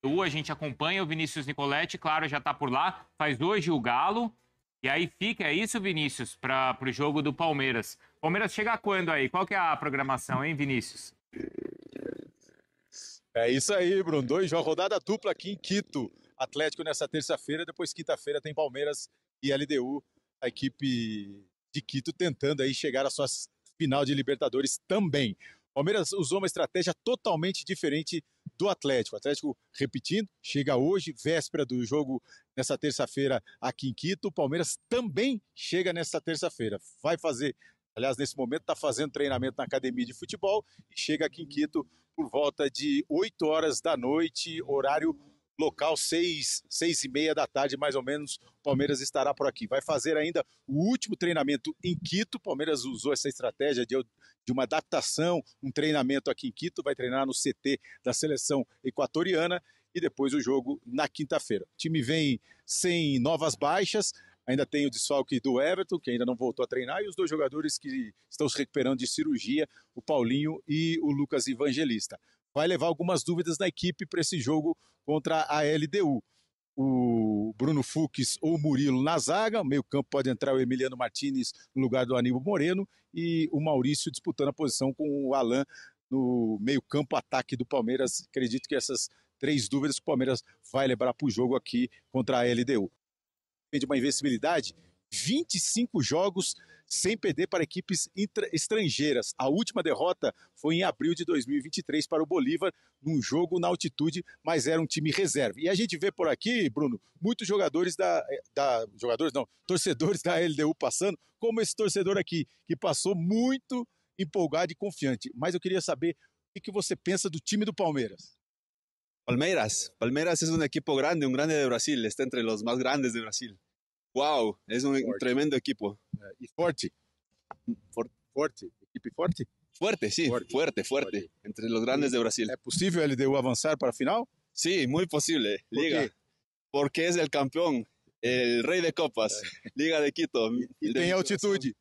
A gente acompanha o Vinícius Nicoletti, claro, já está por lá, faz hoje o Galo. E aí fica, é isso, Vinícius, para o jogo do Palmeiras. Palmeiras chega quando aí? Qual que é a programação, hein, Vinícius? É isso aí, Bruno. Rodada dupla aqui em Quito. Atlético nessa terça-feira, depois quinta-feira tem Palmeiras e LDU, a equipe de Quito tentando aí chegar à sua final de Libertadores também. Palmeiras usou uma estratégia totalmente diferente do Atlético. O Atlético, repetindo, chega hoje, véspera do jogo, nessa terça-feira aqui em Quito. O Palmeiras também chega nessa terça-feira. Vai fazer, aliás, nesse momento está fazendo treinamento na academia de futebol e chega aqui em Quito por volta de 8 horas da noite, horário local, 6h30 da tarde, mais ou menos, o Palmeiras estará por aqui. Vai fazer ainda o último treinamento em Quito. O Palmeiras usou essa estratégia de uma adaptação, um treinamento aqui em Quito, vai treinar no CT da seleção equatoriana e depois o jogo na quinta-feira. O time vem sem novas baixas, ainda tem o desfalque do Everton, que ainda não voltou a treinar, e os dois jogadores que estão se recuperando de cirurgia, o Paulinho e o Lucas Evangelista. Vai levar algumas dúvidas na equipe para esse jogo contra a LDU. O Bruno Fux ou o Murilo na zaga, no meio campo pode entrar o Emiliano Martinez no lugar do Aníbal Moreno e o Maurício disputando a posição com o Alan no meio campo ataque do Palmeiras. Acredito que essas 3 dúvidas que o Palmeiras vai levar para o jogo aqui contra a LDU. Tem de uma invencibilidade, 25 jogos sem perder para equipes estrangeiras. A última derrota foi em abril de 2023 para o Bolívar, num jogo na altitude, mas era um time reserva. E a gente vê por aqui, Bruno, muitos jogadores torcedores da LDU passando, como esse torcedor aqui, que passou muito empolgado e confiante. Mas eu queria saber o que você pensa do time do Palmeiras. Palmeiras es un equipo grande, un grande de Brasil, está entre los más grandes de Brasil. Wow, es un tremendo equipo. Y fuerte. Equipe forte? Fuerte, sí, fuerte. Entre los grandes de Brasil. ¿Es posible el LDU avanzar para la final? Sí, muy posible. Liga. ¿Por qué? Porque es el campeón, el rey de copas, Liga de Quito. Y tiene altitude.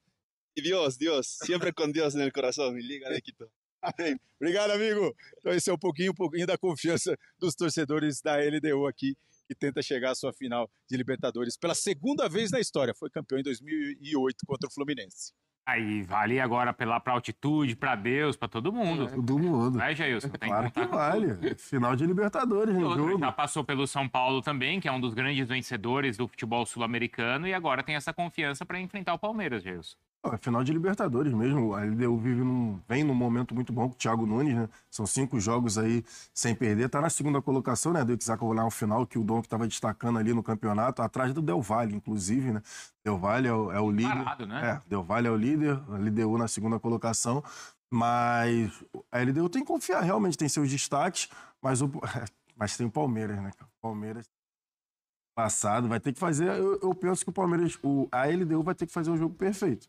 Y Dios, siempre con Dios en el corazón, Liga de Quito. Obrigado, amigo. Então esse é um pouquinho da confiança dos torcedores da LDU aqui, que tenta chegar à sua final de Libertadores pela segunda vez na história. Foi campeão em 2008 contra o Fluminense. Aí vale agora apelar para altitude, para Deus, para todo mundo. Todo mundo. Vai, Jailson? Claro que vale. Final de Libertadores no jogo. Já passou pelo São Paulo também, que é um dos grandes vencedores do futebol sul-americano, e agora tem essa confiança para enfrentar o Palmeiras, Jailson. É final de Libertadores mesmo. A LDU vem num momento muito bom com o Thiago Nunes, né? São 5 jogos aí sem perder. Tá na segunda colocação, né? Do hexagonal final, que o Dom que estava destacando ali no campeonato, atrás do Del Valle, inclusive, né? Del Valle é o líder. Parado, né? Del Valle é o líder, a LDU na segunda colocação. Mas a LDU tem que confiar, realmente tem seus destaques, mas tem o Palmeiras, né? O Palmeiras passado vai ter que fazer. Eu penso que a LDU vai ter que fazer o jogo perfeito.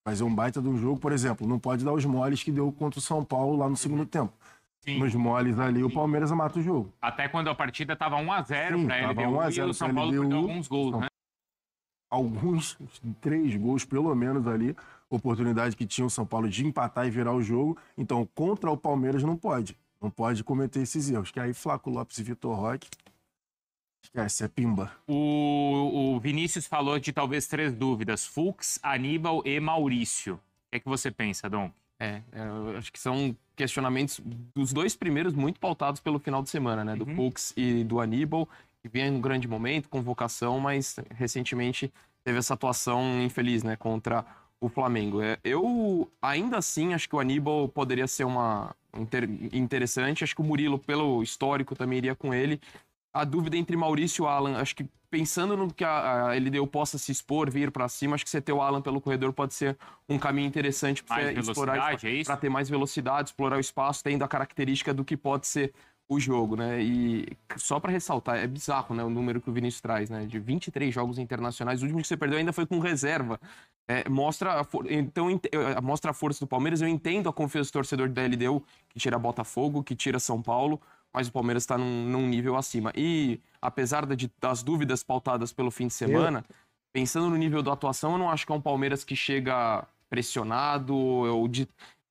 Fazer um baita de um jogo, por exemplo, não pode dar os moles que deu contra o São Paulo lá no segundo tempo. Sim. Nos moles ali, o Palmeiras mata o jogo. Até quando a partida estava 1-0 para a LDU e o São Paulo perdeu alguns gols, né? 3 gols pelo menos ali, oportunidade que tinha o São Paulo de empatar e virar o jogo. Então, contra o Palmeiras não pode cometer esses erros. Que aí Flaco Lopes e Vitor Roque, esquece, é pimba. O Vinícius falou de talvez 3 dúvidas: Fux, Aníbal e Maurício. O que é que você pensa, Dom? Eu acho que são questionamentos dos 2 primeiros muito pautados pelo final de semana, né? Do Fux e do Aníbal, que vem em um grande momento, convocação, mas recentemente teve essa atuação infeliz, né? Contra o Flamengo. Eu, ainda assim, acho que o Aníbal poderia ser interessante. Acho que o Murilo, pelo histórico, também iria com ele. A dúvida entre Maurício e o Alan, acho que pensando no que a LDU possa se expor, vir pra cima, acho que você ter o Alan pelo corredor pode ser um caminho interessante para você explorar, para ter mais velocidade, explorar o espaço, tendo a característica do que pode ser o jogo, né? E só para ressaltar, é bizarro, né, o número que o Vinícius traz, né? De 23 jogos internacionais, o último que você perdeu ainda foi com reserva. Mostra a força do Palmeiras. Eu entendo a confiança do torcedor da LDU, que tira Botafogo, que tira São Paulo, mas o Palmeiras está num nível acima. E, apesar das dúvidas pautadas pelo fim de semana, pensando no nível da atuação, eu não acho que é um Palmeiras que chega pressionado ou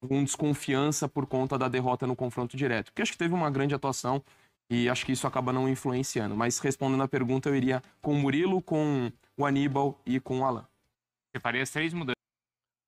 com desconfiança por conta da derrota no confronto direto. Porque acho que teve uma grande atuação e acho que isso acaba não influenciando. Mas respondendo a pergunta, eu iria com o Murilo, com o Aníbal e com o Alan. Separei as 3 mudanças.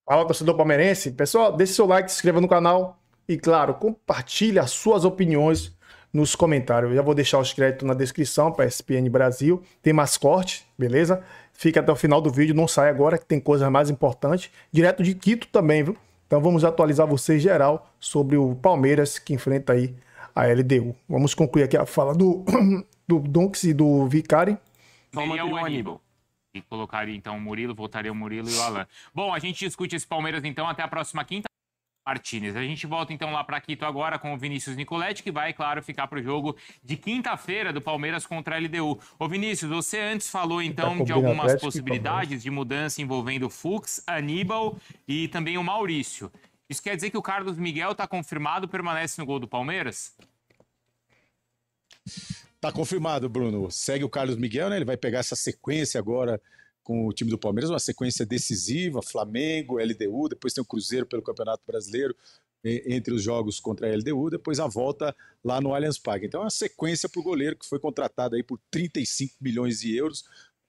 Fala, torcedor palmeirense. Pessoal, deixe seu like, se inscreva no canal e, claro, compartilhe as suas opiniões nos comentários. Eu já vou deixar os créditos na descrição para a ESPN Brasil. Tem mascote, beleza? Fica até o final do vídeo, não sai agora, que tem coisas mais importantes. Direto de Quito também, viu? Então vamos atualizar você geral sobre o Palmeiras que enfrenta aí a LDU. Vamos concluir aqui a fala do Dunks e do Vicari. Seria o Aníbal. E colocaria então o Murilo, voltaria o Murilo e o Alan. Bom, a gente discute esse Palmeiras então até a próxima quinta. Martínez. A gente volta então lá para Quito agora com o Vinícius Nicoletti, que vai, claro, ficar para o jogo de quinta-feira do Palmeiras contra a LDU. Ô Vinícius, você antes falou então de algumas possibilidades de mudança envolvendo o Fux, Aníbal e também o Maurício. Isso quer dizer que o Carlos Miguel está confirmado, permanece no gol do Palmeiras? Tá confirmado, Bruno. Segue o Carlos Miguel, né? Ele vai pegar essa sequência agora com o time do Palmeiras, uma sequência decisiva, Flamengo, LDU, depois tem o Cruzeiro pelo Campeonato Brasileiro, entre os jogos contra a LDU, depois a volta lá no Allianz Parque. Então é uma sequência para o goleiro que foi contratado aí por 35 milhões de euros,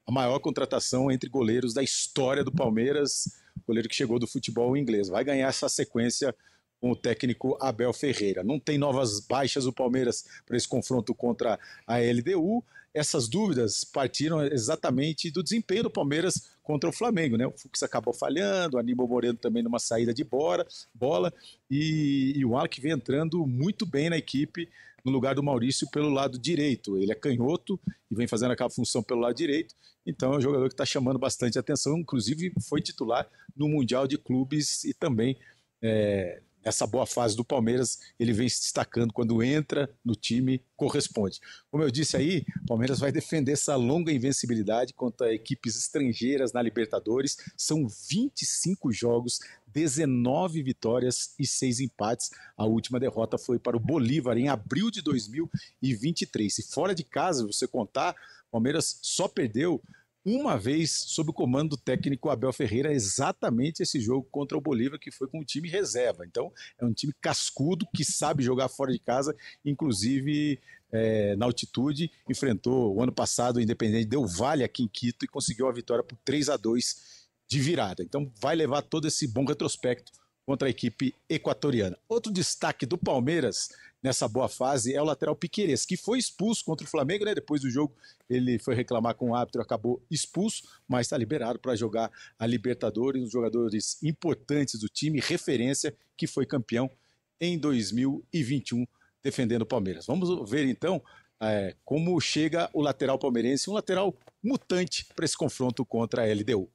a maior contratação entre goleiros da história do Palmeiras, goleiro que chegou do futebol inglês. Vai ganhar essa sequência com o técnico Abel Ferreira. Não tem novas baixas o Palmeiras para esse confronto contra a LDU. Essas dúvidas partiram exatamente do desempenho do Palmeiras contra o Flamengo, né? O Fux acabou falhando, o Aníbal Moreno também numa saída de bola e o Alan que vem entrando muito bem na equipe no lugar do Maurício pelo lado direito. Ele é canhoto e vem fazendo aquela função pelo lado direito, então é um jogador que está chamando bastante atenção, inclusive foi titular no Mundial de Clubes e também essa boa fase do Palmeiras, ele vem se destacando quando entra no time, corresponde. Como eu disse aí, o Palmeiras vai defender essa longa invencibilidade contra equipes estrangeiras na Libertadores. São 25 jogos, 19 vitórias e 6 empates. A última derrota foi para o Bolívar em abril de 2023. Se fora de casa, você contar, o Palmeiras só perdeu uma vez sob o comando do técnico Abel Ferreira, exatamente esse jogo contra o Bolívar, que foi com o time reserva. Então, é um time cascudo, que sabe jogar fora de casa, inclusive na altitude, enfrentou o ano passado o Independente Del Valle aqui em Quito e conseguiu a vitória por 3-2 de virada. Então, vai levar todo esse bom retrospecto contra a equipe equatoriana. Outro destaque do Palmeiras nessa boa fase é o lateral Piquerez, que foi expulso contra o Flamengo, né? Depois do jogo ele foi reclamar com o árbitro, acabou expulso, mas está liberado para jogar a Libertadores, um dos jogadores importantes do time, referência, que foi campeão em 2021, defendendo o Palmeiras. Vamos ver então como chega o lateral palmeirense, um lateral mutante para esse confronto contra a LDU.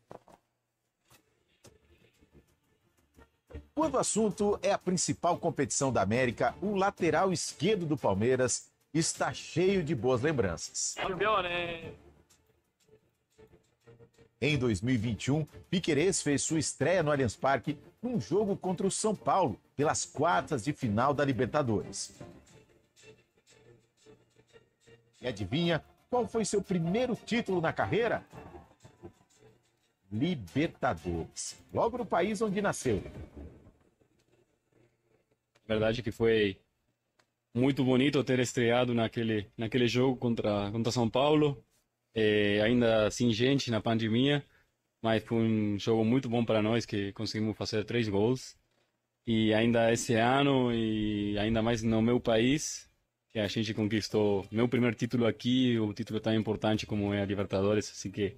Quando o assunto é a principal competição da América, o lateral esquerdo do Palmeiras está cheio de boas lembranças. Em 2021, Piquerez fez sua estreia no Allianz Parque num jogo contra o São Paulo, pelas quartas de final da Libertadores. E adivinha qual foi seu primeiro título na carreira? Libertadores, logo no país onde nasceu. Verdade que foi muito bonito ter estreado naquele jogo contra São Paulo, ainda sem gente na pandemia, mas foi um jogo muito bom para nós, que conseguimos fazer 3 gols. E ainda esse ano, e ainda mais no meu país, que a gente conquistou meu primeiro título aqui, um título tão importante como é a Libertadores, assim que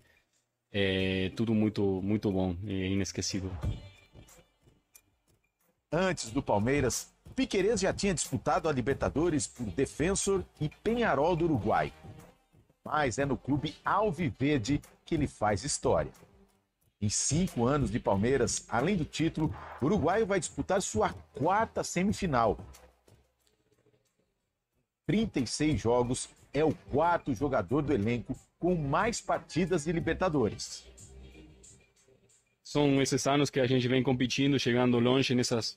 é tudo muito, muito bom e inesquecível. Antes do Palmeiras, Piquerez já tinha disputado a Libertadores por Defensor e Peñarol do Uruguai. Mas é no clube Alviverde que ele faz história. Em 5 anos de Palmeiras, além do título, o uruguaio vai disputar sua 4ª semifinal. 36 jogos, é o 4º jogador do elenco com mais partidas de Libertadores. São esses anos que a gente vem competindo, chegando longe nessas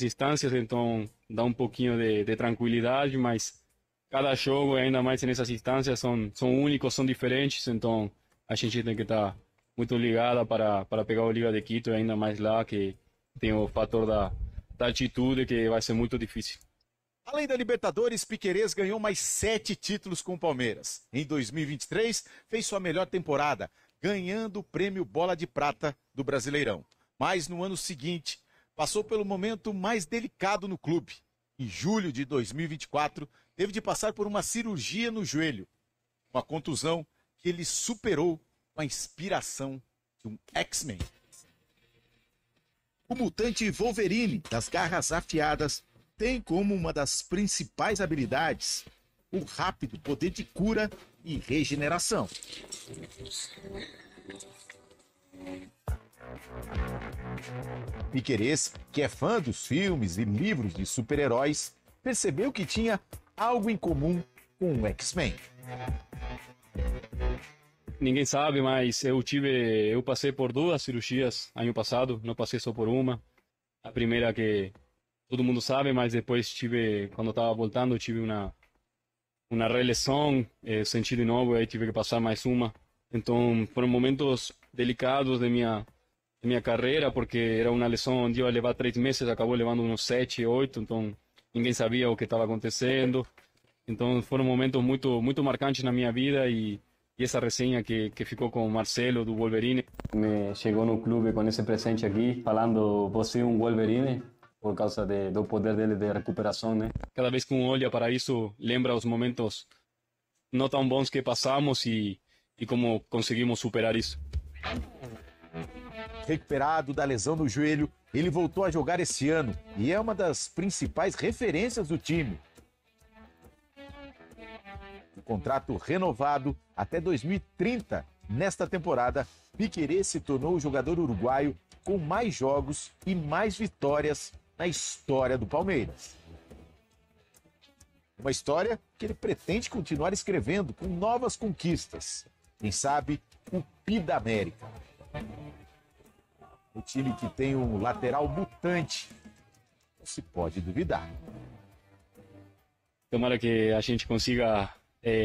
instâncias, então dá um pouquinho de tranquilidade, mas cada jogo, ainda mais nessas instâncias, são únicos, são diferentes, então a gente tem que estar muito ligada para pegar o Liga de Quito, ainda mais lá que tem o fator da altitude, que vai ser muito difícil. Além da Libertadores, Piquerez ganhou mais 7 títulos com o Palmeiras. Em 2023, fez sua melhor temporada, ganhando o prêmio Bola de Prata do Brasileirão. Mas no ano seguinte, passou pelo momento mais delicado no clube. Em julho de 2024, teve de passar por uma cirurgia no joelho. Uma contusão que ele superou com a inspiração de um X-Men. O mutante Wolverine, das garras afiadas, tem como uma das principais habilidades o rápido poder de cura e regeneração. Piquerez, que é fã dos filmes e livros de super-heróis, percebeu que tinha algo em comum com o X-Men. Ninguém sabe, mas eu passei por 2 cirurgias ano passado, não passei só por uma. A primeira que todo mundo sabe, mas depois quando estava voltando, tive uma relesão, senti de novo, aí tive que passar mais uma. Então, foram momentos delicados da minha carreira, porque era uma lesão onde eu ia levar 3 meses, acabou levando uns 7, 8, então ninguém sabia o que estava acontecendo. Então, foram momentos muito marcantes na minha vida e essa resenha que ficou com o Marcelo, do Wolverine. Me chegou no clube com esse presente aqui, falando, você é um Wolverine, por causa do poder dele de recuperação, né? Cada vez que olha para isso, lembra os momentos não tão bons que passamos e como conseguimos superar isso. Recuperado da lesão no joelho, ele voltou a jogar esse ano e é uma das principais referências do time. O contrato renovado até 2030. Nesta temporada, Piquerez se tornou o jogador uruguaio com mais jogos e mais vitórias na história do Palmeiras. Uma história que ele pretende continuar escrevendo com novas conquistas. Quem sabe, o Pi da América. O time que tem um lateral mutante, não se pode duvidar. Tomara que a gente consiga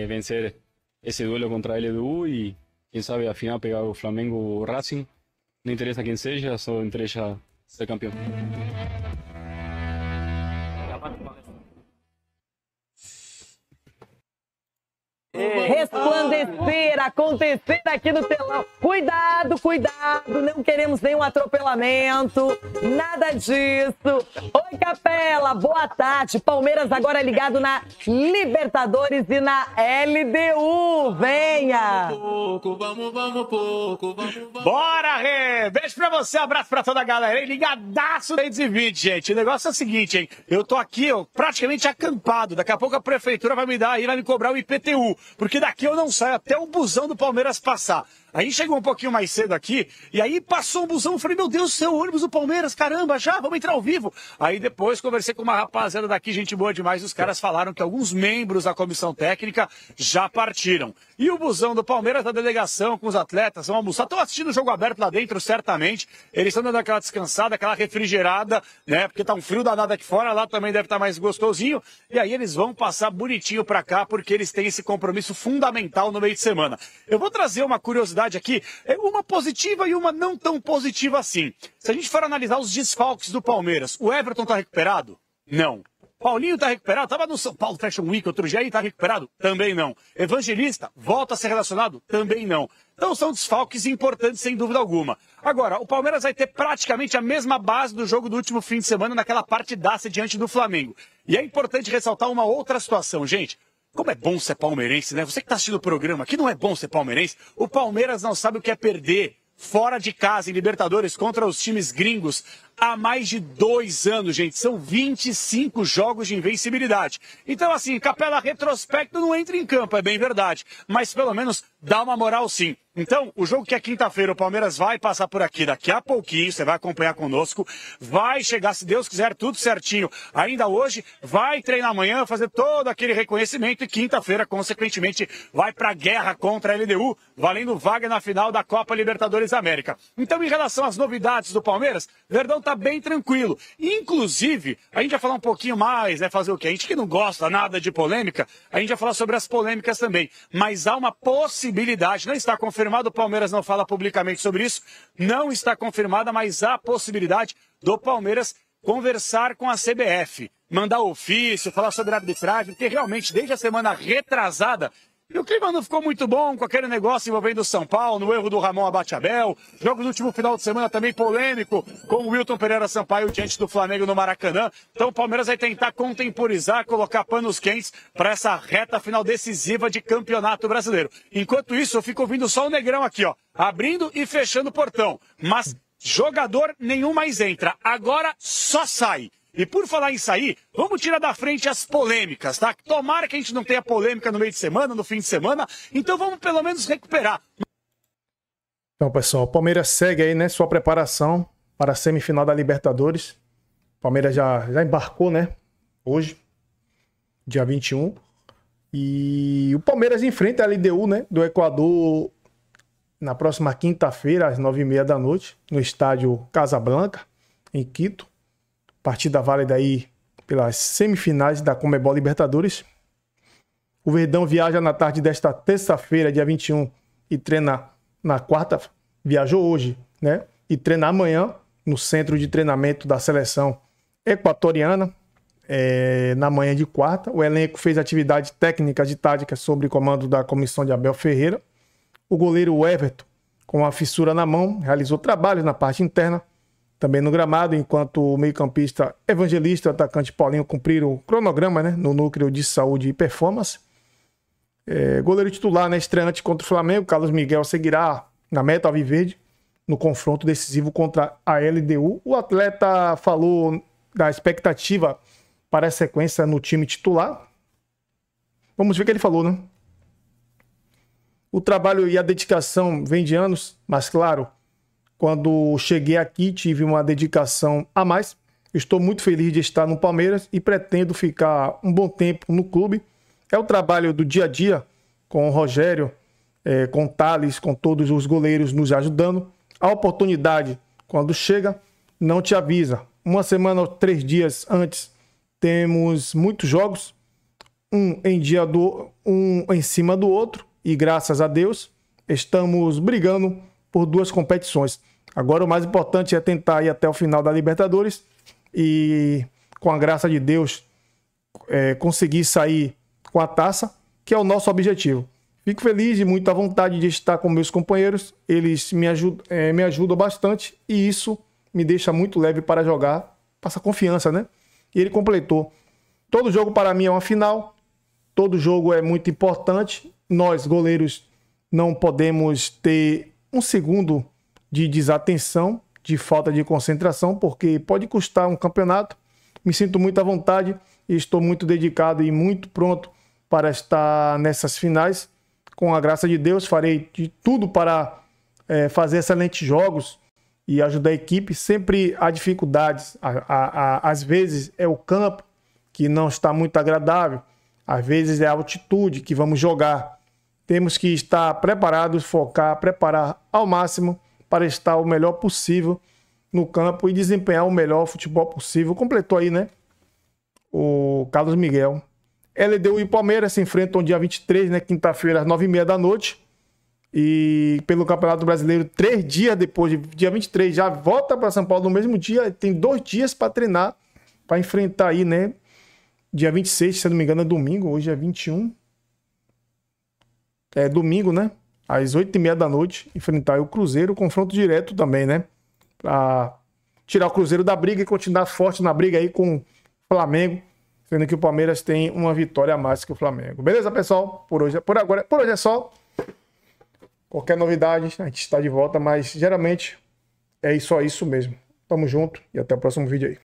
vencer esse duelo contra a LDU e, quem sabe, afinal pegar o Flamengo ou o Racing. Não interessa quem seja, só interessa ser campeão. Resplandecer, acontecer aqui no telão. Cuidado, cuidado, não queremos nenhum atropelamento, nada disso. Oi, Capela, boa tarde. Palmeiras agora ligado na Libertadores e na LDU. Venha! Bora, Rê! Beijo pra você, abraço pra toda a galera. Hein? Ligadaço 220, gente. O negócio é o seguinte, hein? Eu tô aqui, ó, praticamente acampado. Daqui a pouco a prefeitura vai me dar aí, vai me cobrar o IPTU. Porque daqui eu não saio até o busão do Palmeiras passar. Aí chegou um pouquinho mais cedo aqui, e aí passou o busão, eu falei, meu Deus do céu, ônibus do Palmeiras, caramba, já, vamos entrar ao vivo. Aí depois conversei com uma rapaziada daqui, gente boa demais, os caras falaram que alguns membros da comissão técnica já partiram. E o busão do Palmeiras, da delegação, com os atletas, vão almoçar, estão assistindo o jogo aberto lá dentro, certamente, eles estão dando aquela descansada, aquela refrigerada, né, porque tá um frio danado aqui fora, lá também deve estar mais gostosinho, e aí eles vão passar bonitinho pra cá, porque eles têm esse compromisso fundamental no meio de semana. Eu vou trazer uma curiosidade aqui, uma positiva e uma não tão positiva assim. Se a gente for analisar os desfalques do Palmeiras, o Everton tá recuperado? Não. Paulinho tá recuperado? Tava no São Paulo Fashion Week outro dia e tá recuperado? Também não. Evangelista, volta a ser relacionado? Também não. Então são desfalques importantes, sem dúvida alguma. Agora, o Palmeiras vai ter praticamente a mesma base do jogo do último fim de semana naquela partidaça diante do Flamengo. E é importante ressaltar uma outra situação, gente. Como é bom ser palmeirense, né? Você que tá assistindo o programa aqui, não é bom ser palmeirense? O Palmeiras não sabe o que é perder fora de casa em Libertadores contra os times gringos há mais de 2 anos, gente. São 25 jogos de invencibilidade. Então, assim, Capela, retrospecto não entra em campo, é bem verdade. Mas pelo menos dá uma moral sim. Então, o jogo que é quinta-feira, o Palmeiras vai passar por aqui daqui a pouquinho, você vai acompanhar conosco, vai chegar, se Deus quiser, tudo certinho. Ainda hoje, vai treinar amanhã, fazer todo aquele reconhecimento e quinta-feira, consequentemente, vai pra guerra contra a LDU, valendo vaga na final da Copa Libertadores América. Então, em relação às novidades do Palmeiras, Verdão tá bem tranquilo. Inclusive, a gente vai falar um pouquinho mais, né, fazer o quê? A gente que não gosta nada de polêmica, a gente vai falar sobre as polêmicas também. Mas há uma possibilidade, não está confirmado, o Palmeiras não fala publicamente sobre isso, não está confirmada, mas há a possibilidade do Palmeiras conversar com a CBF. mandar ofício, falar sobre arbitragem, porque realmente desde a semana retrasada e o clima não ficou muito bom com aquele negócio envolvendo o São Paulo, no erro do Ramon Abate-Abel. Jogo do último final de semana também polêmico, com o Wilton Pereira Sampaio diante do Flamengo no Maracanã. Então o Palmeiras vai tentar contemporizar, colocar panos quentes para essa reta final decisiva de Campeonato Brasileiro. Enquanto isso, eu fico ouvindo só o Negrão aqui, ó, abrindo e fechando o portão. Mas jogador nenhum mais entra. Agora só sai. E por falar em sair, vamos tirar da frente as polêmicas, tá? Tomara que a gente não tenha polêmica no meio de semana, no fim de semana. Então vamos pelo menos recuperar. Então, pessoal, o Palmeiras segue aí, né, sua preparação para a semifinal da Libertadores. O Palmeiras já embarcou, né, hoje, dia 21. E o Palmeiras enfrenta a LDU, né, do Equador na próxima quinta-feira, às 9h30 da noite, no estádio Casablanca, em Quito. Partida válida aí pelas semifinais da Conmebol Libertadores. O Verdão viaja na tarde desta terça-feira, dia 21, e treina na quarta. Viajou hoje, né? E treina amanhã no centro de treinamento da seleção equatoriana, na manhã de quarta. O elenco fez atividade técnica de tática sob comando da comissão de Abel Ferreira. O goleiro Everton, com a fissura na mão, realizou trabalhos na parte interna, também no gramado, enquanto o meio-campista Evangelista e o atacante Paulinho cumpriram o cronograma, né, no núcleo de saúde e performance. Goleiro titular, né, estreante contra o Flamengo, Carlos Miguel seguirá na meta alviverde no confronto decisivo contra a LDU. O atleta falou da expectativa para a sequência no time titular. Vamos ver o que ele falou, né? O trabalho e a dedicação vem de anos, mas claro, quando cheguei aqui, tive uma dedicação a mais. Estou muito feliz de estar no Palmeiras e pretendo ficar um bom tempo no clube. É o trabalho do dia a dia, com o Rogério, com o Thales, com todos os goleiros nos ajudando. A oportunidade, quando chega, não te avisa. Uma semana ou 3 dias antes, temos muitos jogos, um em cima do outro, e graças a Deus, estamos brigando por 2 competições. Agora o mais importante é tentar ir até o final da Libertadores e, com a graça de Deus, conseguir sair com a taça, que é o nosso objetivo. Fico feliz e muito à vontade de estar com meus companheiros. Eles me ajudam bastante e isso me deixa muito leve para jogar, passa confiança, né? E ele completou. Todo jogo para mim é uma final, todo jogo é muito importante. Nós, goleiros, não podemos ter um segundo de desatenção, de falta de concentração, porque pode custar um campeonato. Me sinto muito à vontade e estou muito dedicado e muito pronto para estar nessas finais. Com a graça de Deus, farei de tudo para fazer excelentes jogos e ajudar a equipe. Sempre há dificuldades. Às vezes é o campo que não está muito agradável. Às vezes é a altitude que vamos jogar. Temos que estar preparados, focar, preparar ao máximo para estar o melhor possível no campo e desempenhar o melhor futebol possível. Completou aí, né? O Carlos Miguel. LDU e Palmeiras se enfrentam dia 23, né? Quinta-feira, às 9h30 da noite. E pelo Campeonato Brasileiro, 3 dias depois, dia 23, já volta para São Paulo no mesmo dia. Tem 2 dias para treinar, para enfrentar aí, né? Dia 26, se eu não me engano, é domingo. Hoje é 21. É domingo, né? Às 8h30 da noite, enfrentar o Cruzeiro, confronto direto também, né? Pra tirar o Cruzeiro da briga e continuar forte na briga aí com o Flamengo, sendo que o Palmeiras tem uma vitória a mais que o Flamengo. Beleza, pessoal? Por hoje é só. Qualquer novidade, a gente está de volta, mas geralmente é só isso mesmo. Tamo junto e até o próximo vídeo aí.